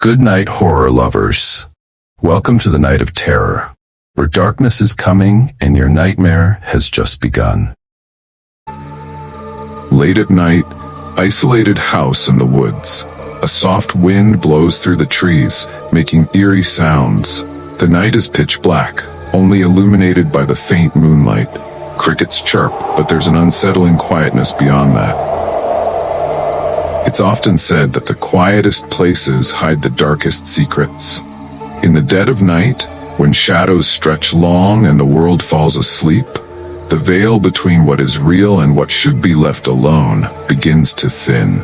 Good night, horror lovers. Welcome to the night of terror, where darkness is coming and your nightmare has just begun. Late at night, isolated house in the woods. A soft wind blows through the trees, making eerie sounds. The night is pitch black, only illuminated by the faint moonlight. Crickets chirp, but there's an unsettling quietness beyond that. It's often said that the quietest places hide the darkest secrets. In the dead of night, when shadows stretch long and the world falls asleep, the veil between what is real and what should be left alone begins to thin.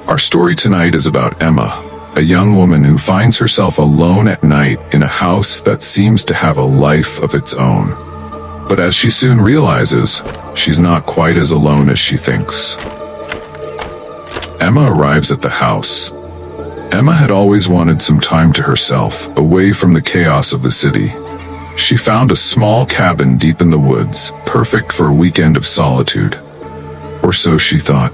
Our story tonight is about Emma, a young woman who finds herself alone at night in a house that seems to have a life of its own. But as she soon realizes, she's not quite as alone as she thinks. Emma arrives at the house. Emma had always wanted some time to herself, away from the chaos of the city. She found a small cabin deep in the woods, perfect for a weekend of solitude. Or so she thought,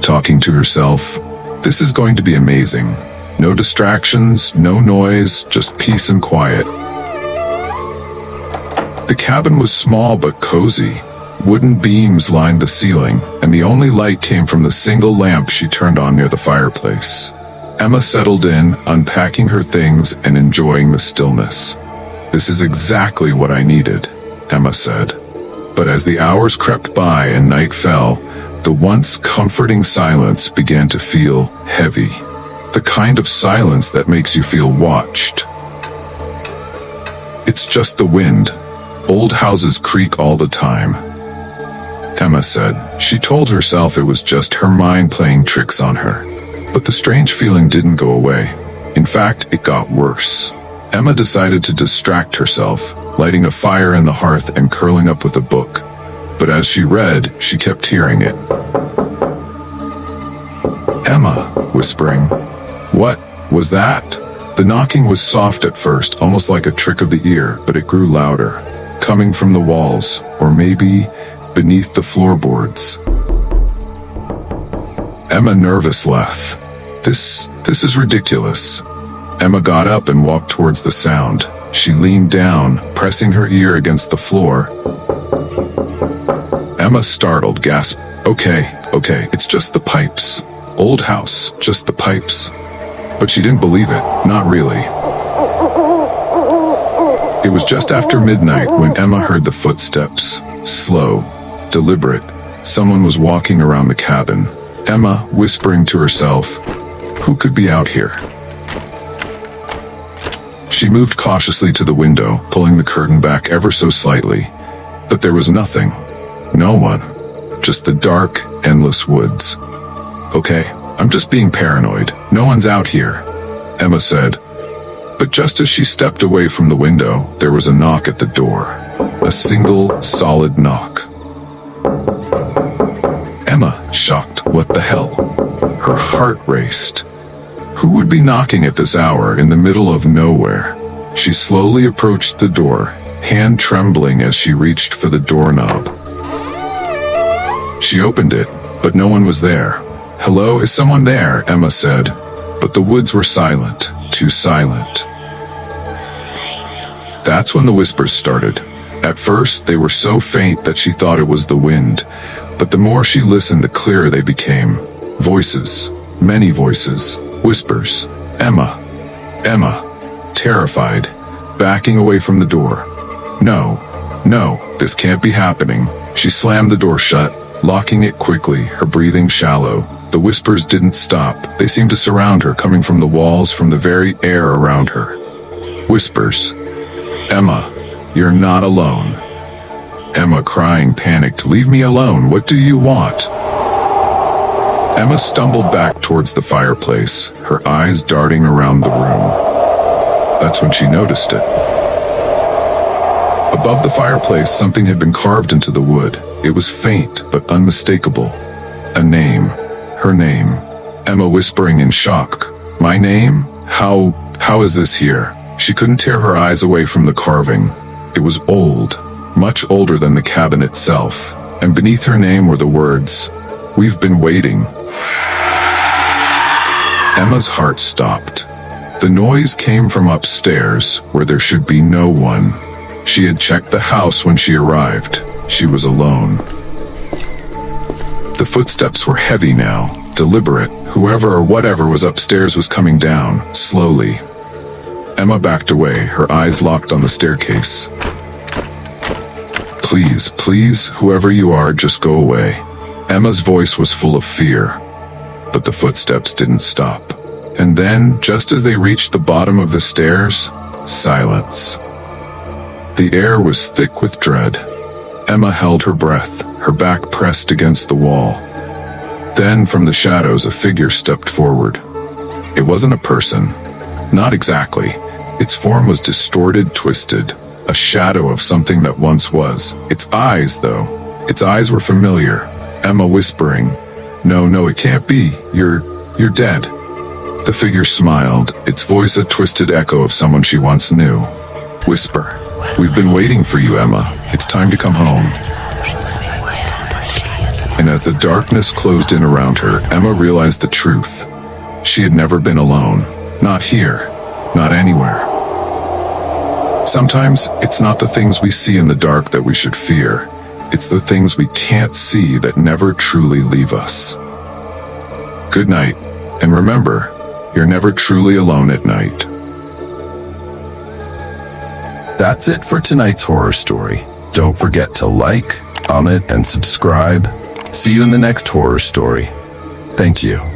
talking to herself, "This is going to be amazing. No distractions, no noise, just peace and quiet." The cabin was small but cozy. Wooden beams lined the ceiling, and the only light came from the single lamp she turned on near the fireplace. Emma settled in, unpacking her things and enjoying the stillness. "This is exactly what I needed," Emma said. But as the hours crept by and night fell, the once comforting silence began to feel heavy. The kind of silence that makes you feel watched. "It's just the wind. Old houses creak all the time," Emma said. She told herself it was just her mind playing tricks on her. But the strange feeling didn't go away. In fact, it got worse. Emma decided to distract herself, lighting a fire in the hearth and curling up with a book. But as she read, she kept hearing it. Emma, whispering. "What was that?" The knocking was soft at first, almost like a trick of the ear, but it grew louder, coming from the walls, or maybe beneath the floorboards. Emma nervous laughed. This is ridiculous." Emma got up and walked towards the sound. She leaned down, pressing her ear against the floor. Emma, startled, gasped, Okay, it's just the pipes. Old house, just the pipes." But she didn't believe it, not really. It was just after midnight when Emma heard the footsteps. Slow, deliberate. Someone was walking around the cabin. Emma, whispering to herself, "Who could be out here?" She moved cautiously to the window, pulling the curtain back ever so slightly. But there was nothing. No one. Just the dark, endless woods. "Okay, I'm just being paranoid. No one's out here," Emma said. But just as she stepped away from the window, there was a knock at the door. A single, solid knock. Emma, shocked. What the hell? Her heart raced. Who would be knocking at this hour in the middle of nowhere? She slowly approached the door, hand trembling as she reached for the doorknob. She opened it, but no one was there. "Hello, is someone there?" Emma said. But the woods were silent, too silent. That's when the whispers started. At first, they were so faint that she thought it was the wind, but the more she listened, the clearer they became. Voices, many voices, whispers. Emma, terrified, backing away from the door. No, this can't be happening. She slammed the door shut, locking it quickly, her breathing shallow. The whispers didn't stop. They seemed to surround her, coming from the walls, from the very air around her. Whispers. "Emma, you're not alone." Emma, crying, panicked. "Leave me alone. What do you want?" Emma stumbled back towards the fireplace, her eyes darting around the room. That's when she noticed it. Above the fireplace, something had been carved into the wood. It was faint, but unmistakable. A name. Her name. Emma, whispering in shock. "My name? How is this here?" She couldn't tear her eyes away from the carving. It was old, much older than the cabin itself, and beneath her name were the words, "We've been waiting." Emma's heart stopped. The noise came from upstairs, where there should be no one. She had checked the house when she arrived. She was alone. The footsteps were heavy now, deliberate. Whoever or whatever was upstairs was coming down, slowly. Emma backed away, her eyes locked on the staircase. Please, please, whoever you are, just go away. Emma's voice was full of fear. But the footsteps didn't stop. And then, just as they reached the bottom of the stairs, silence. The air was thick with dread. Emma held her breath, her back pressed against the wall. Then, from the shadows, a figure stepped forward. It wasn't a person. Not exactly. Its form was distorted, twisted. A shadow of something that once was. Its eyes, though. Its eyes were familiar. Emma whispering, No, it can't be. You're dead. The figure smiled, its voice a twisted echo of someone she once knew. Whisper, We've been waiting for you, Emma. It's time to come home. And as the darkness closed in around her, Emma realized the truth. She had never been alone. Not here. Not anywhere. Sometimes, it's not the things we see in the dark that we should fear. It's the things we can't see that never truly leave us. Good night, and remember, you're never truly alone at night. That's it for tonight's horror story. Don't forget to like, comment, and subscribe. See you in the next horror story. Thank you.